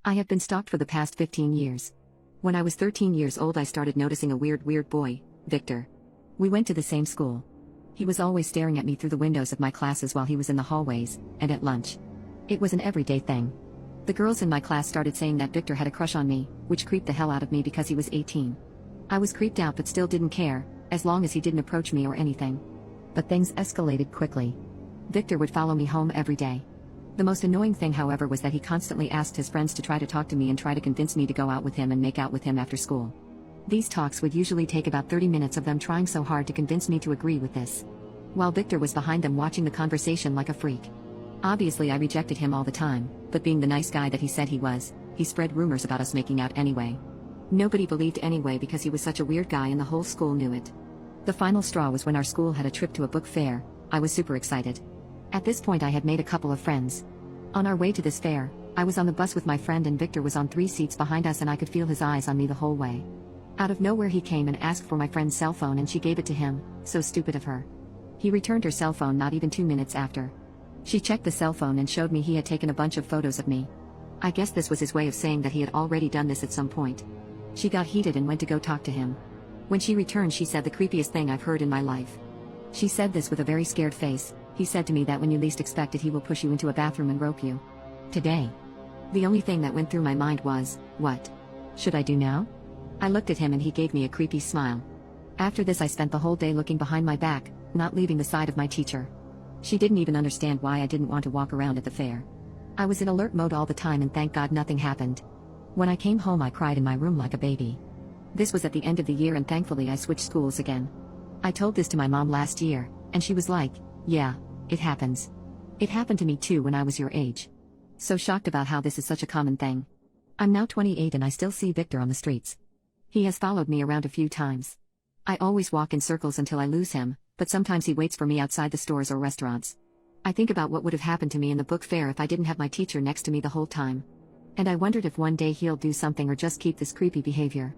I have been stalked for the past 15 years. When I was 13 years old I started noticing a weird boy, Victor. We went to the same school. He was always staring at me through the windows of my classes while he was in the hallways, and at lunch. It was an everyday thing. The girls in my class started saying that Victor had a crush on me, which creeped the hell out of me because he was 18. I was creeped out but still didn't care, as long as he didn't approach me or anything. But things escalated quickly. Victor would follow me home every day. The most annoying thing, however, was that he constantly asked his friends to try to talk to me and try to convince me to go out with him and make out with him after school. These talks would usually take about 30 minutes of them trying so hard to convince me to agree with this, while Victor was behind them watching the conversation like a freak. Obviously I rejected him all the time, but being the nice guy that he said he was, he spread rumors about us making out anyway. Nobody believed anyway because he was such a weird guy and the whole school knew it. The final straw was when our school had a trip to a book fair. I was super excited. At this point I had made a couple of friends. On our way to this fair, I was on the bus with my friend and Victor was on 3 seats behind us and I could feel his eyes on me the whole way. Out of nowhere he came and asked for my friend's cell phone and she gave it to him, so stupid of her. He returned her cell phone not even 2 minutes after. She checked the cell phone and showed me he had taken a bunch of photos of me. I guess this was his way of saying that he had already done this at some point. She got heated and went to go talk to him. When she returned she said the creepiest thing I've heard in my life. She said this with a very scared face. He said to me that when you least expect it he will push you into a bathroom and rope you. Today. The only thing that went through my mind was, what should I do now? I looked at him and he gave me a creepy smile. After this I spent the whole day looking behind my back, not leaving the side of my teacher. She didn't even understand why I didn't want to walk around at the fair. I was in alert mode all the time and thank God nothing happened. When I came home I cried in my room like a baby. This was at the end of the year and thankfully I switched schools again. I told this to my mom last year, and she was like, yeah, it happens. It happened to me too when I was your age. So shocked about how this is such a common thing. I'm now 28 and I still see Victor on the streets. He has followed me around a few times. I always walk in circles until I lose him, but sometimes he waits for me outside the stores or restaurants. I think about what would have happened to me in the book fair if I didn't have my teacher next to me the whole time. And I wondered if one day he'll do something or just keep this creepy behavior.